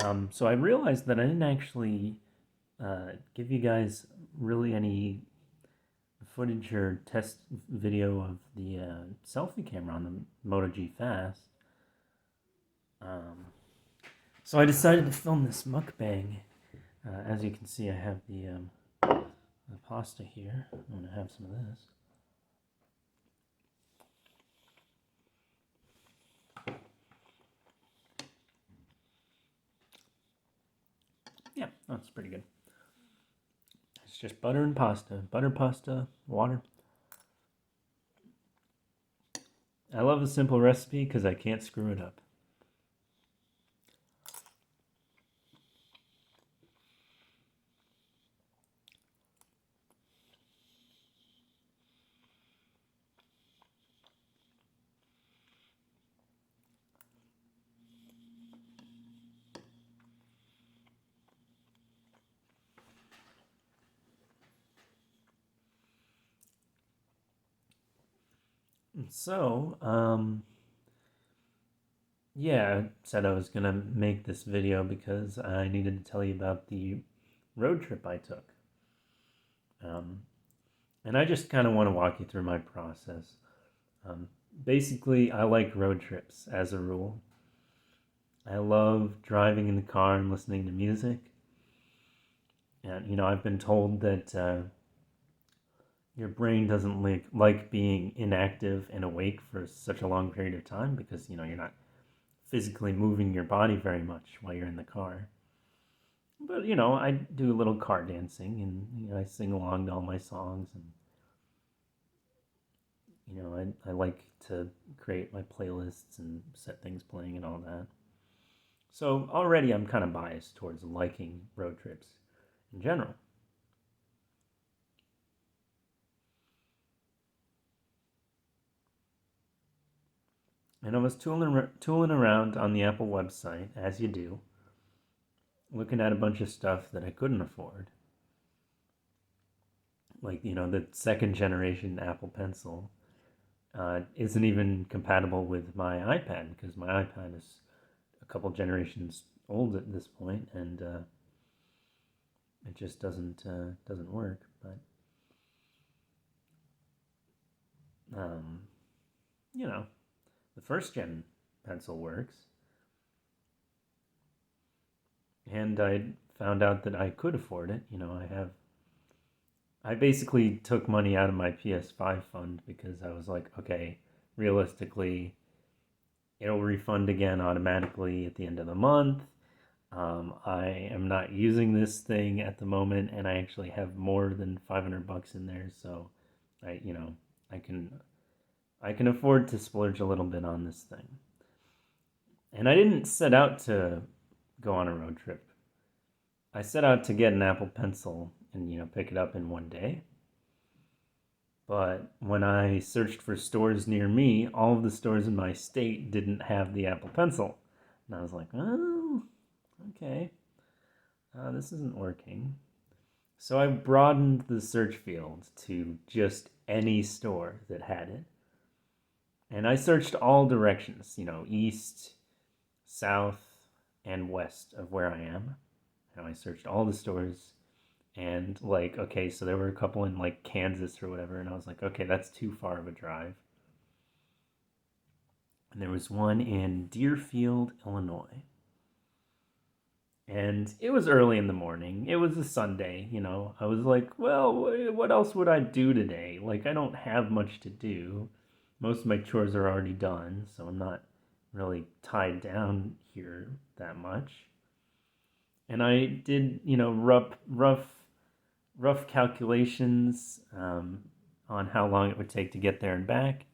So I realized that I didn't actually give you guys really any footage or test video of the selfie camera on the Moto G Fast. Um, so I decided to film this mukbang. As you can see, I have the pasta here. I'm gonna have some of this. Yeah, that's pretty good. It's just butter and pasta. Butter, pasta, water. I love a simple recipe because I can't screw it up. So, yeah, I said I was gonna make this video because I needed to tell you about the road trip I took. Um, and I just kind of want to walk you through my process. Um, Basically, I like road trips as a rule. I love driving in the car and listening to music. And, I've been told that your brain doesn't like being inactive and awake for such a long period of time because, you're not physically moving your body very much while you're in the car. But I do a little car dancing, and I sing along to all my songs, and I like to create my playlists and set things playing and all that. So already I'm kind of biased towards liking road trips in general. And I was tooling around on the Apple website, as you do, looking at a bunch of stuff that I couldn't afford. Like, the second generation Apple Pencil isn't even compatible with my iPad because my iPad is a couple generations old at this point, and it just doesn't work. But um, you know, the first gen pencil works, and I found out that I could afford it. I basically took money out of my PS5 fund because I was like, okay, realistically, it'll refund again automatically at the end of the month. I am not using this thing at the moment, and I actually have more than $500 in there, so I, you know, I can I can afford to splurge a little bit on this thing. And I didn't set out to go on a road trip. I set out to get an Apple Pencil and pick it up in one day. But when I searched for stores near me, all of the stores in my state didn't have the Apple Pencil. And I was like, oh, okay, this isn't working. So I broadened the search field to just any store that had it. And I searched all directions, east, south, and west of where I am. And I searched all the stores. And, like, okay, so there were a couple in, like, Kansas or whatever. And I was like, okay, that's too far of a drive. And there was one in Deerfield, Illinois. And it was early in the morning. It was a Sunday. I was like, well, what else would I do today? Like, I don't have much to do. Most of my chores are already done, so I'm not really tied down here that much. And I did, rough calculations on how long it would take to get there and back.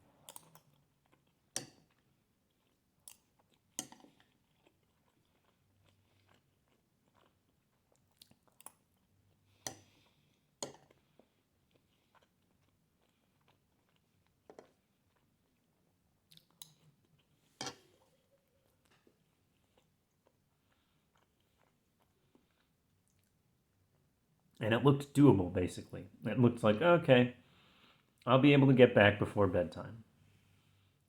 And it looked doable, basically. It looked like, okay, I'll be able to get back before bedtime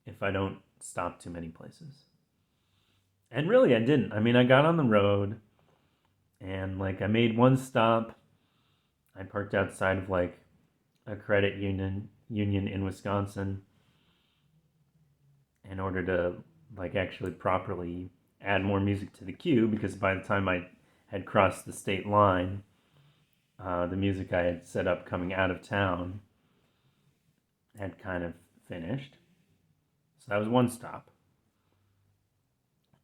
if I don't stop too many places. And really, I didn't. I mean, I got on the road and like I made one stop. I parked outside of like a credit union in Wisconsin in order to like actually properly add more music to the queue because by the time I had crossed the state line, the music I had set up coming out of town had kind of finished. So that was one stop.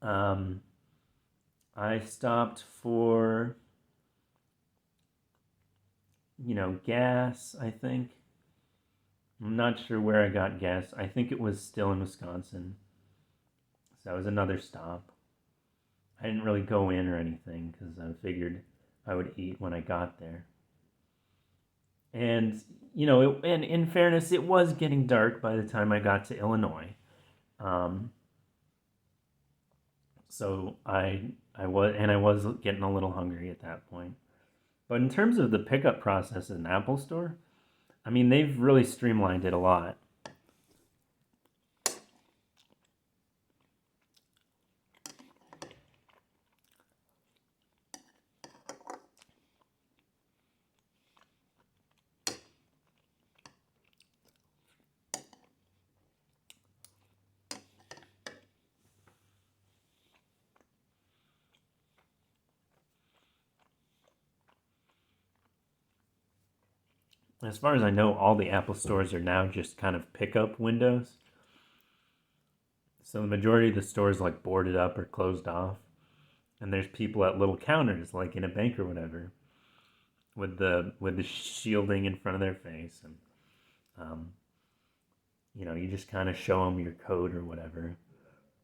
Um, I stopped for, gas, I think. I'm not sure where I got gas. I think it was still in Wisconsin. So that was another stop. I didn't really go in or anything because I figured I would eat when I got there. And, and in fairness, it was getting dark by the time I got to Illinois. Um, so I was getting a little hungry at that point. But in terms of the pickup process at an Apple store, I mean, they've really streamlined it a lot. As far as I know, all the Apple stores are now just kind of pickup windows. So the majority of the stores like boarded up or closed off, and there's people at little counters like in a bank or whatever, with the shielding in front of their face, and um, you just kind of show them your code or whatever,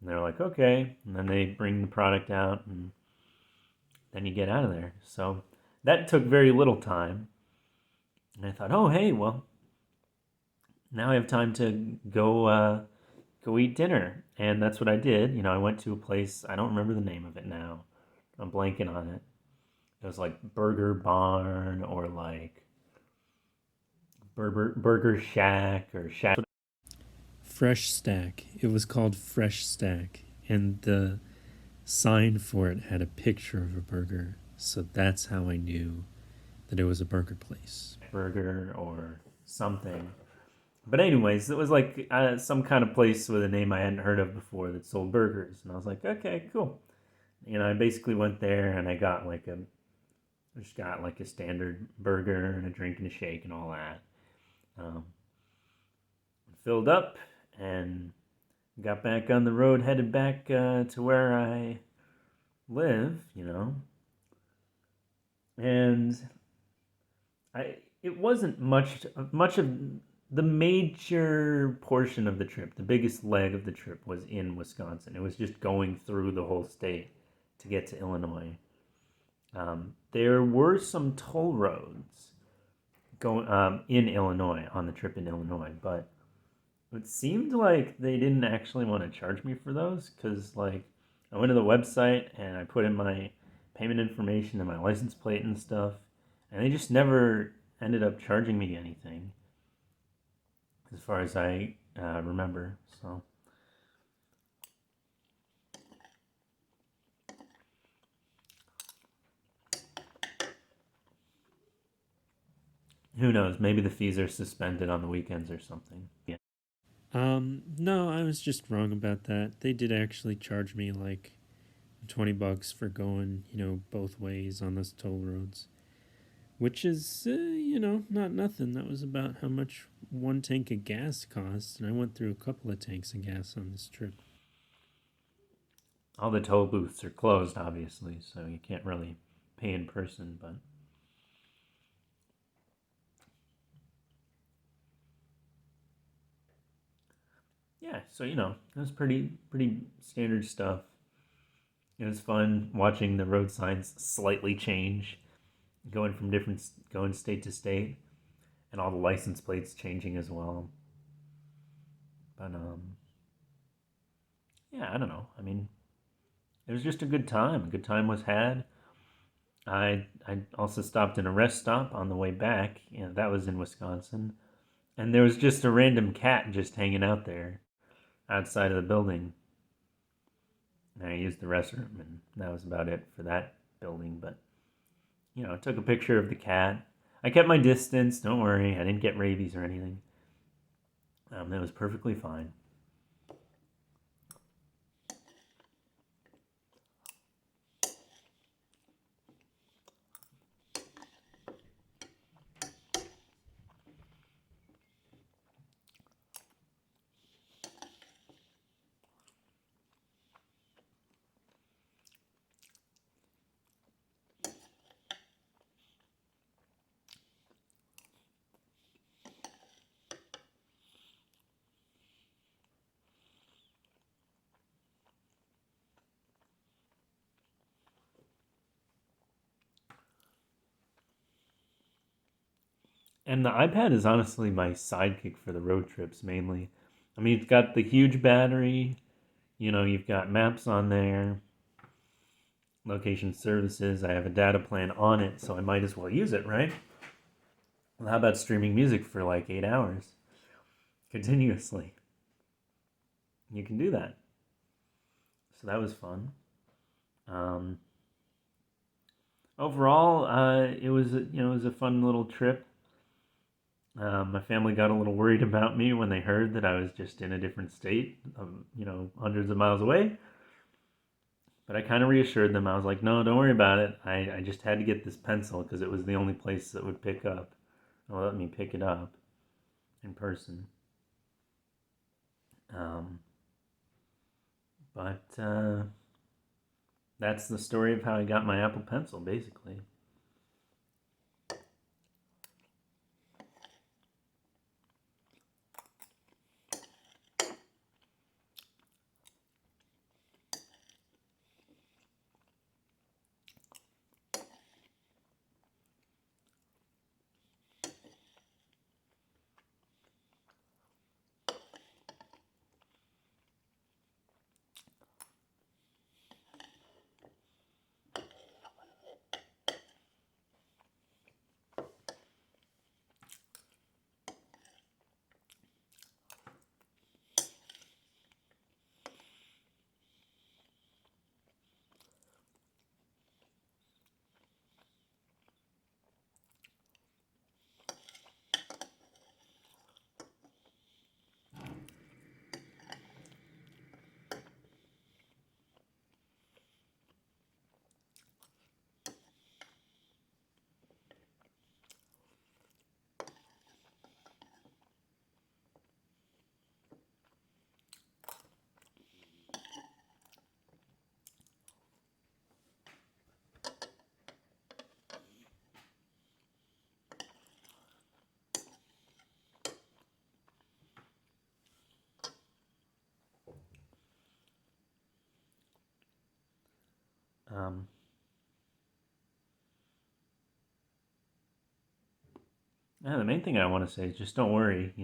and they're like, okay, and then they bring the product out, and then you get out of there. So that took very little time, and I thought, oh hey, well now I have time to go eat dinner, and that's what I did. I went to a place, I don't remember the name of it now. I'm blanking on it. It was like Burger Barn or like Burger Shack or Shack. Fresh Stack. It was called Fresh Stack, and the sign for it had a picture of a burger. So that's how I knew that it was a burger place. Burger or something. But anyways, it was like some kind of place with a name I hadn't heard of before that sold burgers, and I was like, okay, cool. I basically went there and I just got like a standard burger and a drink and a shake and all that. Um, Filled up and got back on the road, headed back to where I live. And it wasn't much of the major portion of the trip. The biggest leg of the trip was in Wisconsin. It was just going through the whole state to get to Illinois. There were some toll roads going in Illinois on the trip in Illinois, but it seemed like they didn't actually want to charge me for those because, like, I went to the website and I put in my payment information and my license plate and stuff, and they just never ended up charging me anything, as far as I remember. So who knows? Maybe the fees are suspended on the weekends or something. Yeah. No, I was just wrong about that. They did actually charge me like $20 for going, both ways on those toll roads, which is, not nothing. That was about how much one tank of gas costs, and I went through a couple of tanks of gas on this trip. All the toll booths are closed, obviously, so you can't really pay in person, but yeah, so it was pretty standard stuff. It was fun watching the road signs slightly change, going state to state, and all the license plates changing as well. But yeah, I don't know. I mean, it was just a good time. A good time was had. I also stopped in a rest stop on the way back. That was in Wisconsin, and there was just a random cat just hanging out there outside of the building. And I used the restroom, and that was about it for that building. But, I took a picture of the cat. I kept my distance, don't worry. I didn't get rabies or anything. It was perfectly fine. And the iPad is honestly my sidekick for the road trips mainly. I mean, it's got the huge battery. You've got maps on there, location services. I have a data plan on it, so I might as well use it, right? Well, how about streaming music for like 8 hours continuously? You can do that. So that was fun. Um, Overall, it was a fun little trip. My family got a little worried about me when they heard that I was just in a different state, hundreds of miles away. But I kind of reassured them. I was like, no, don't worry about it. I just had to get this pencil because it was the only place that would pick up, or let me pick it up in person. Um, but that's the story of how I got my Apple Pencil, basically. Um, the main thing I want to say is just don't worry.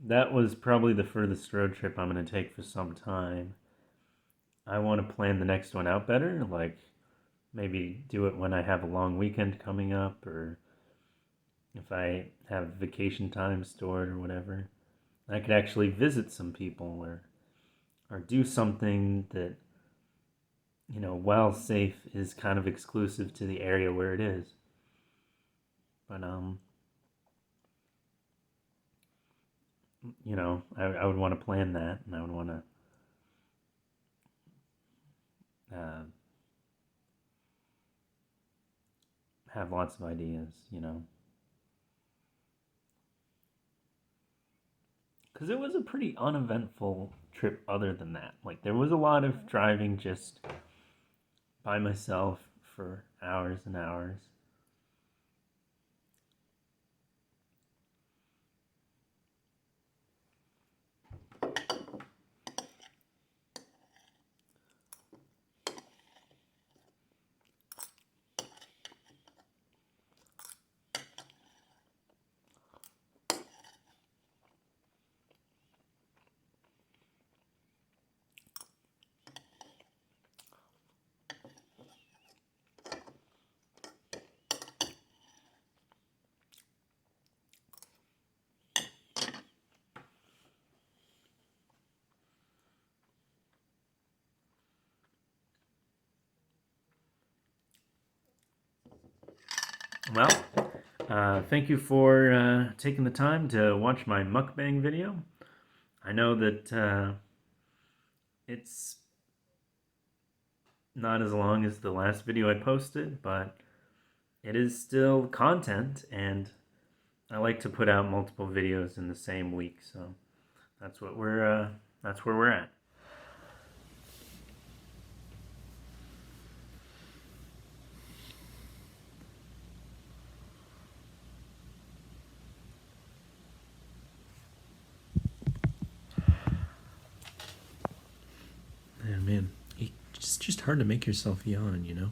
That was probably the furthest road trip I'm going to take for some time. I want to plan the next one out better, like maybe do it when I have a long weekend coming up, or if I have vacation time stored or whatever. I could actually visit some people or do something that, while safe, is kind of exclusive to the area where it is. But I would want to plan that, and I would want to have lots of ideas. Because it was a pretty uneventful trip other than that. Like, there was a lot of driving just by myself for hours and hours. Well, thank you for taking the time to watch my mukbang video. I know that it's not as long as the last video I posted, but it is still content, and I like to put out multiple videos in the same week, so that's what that's where we're at. Yeah, man, it's just hard to make yourself yawn, you know?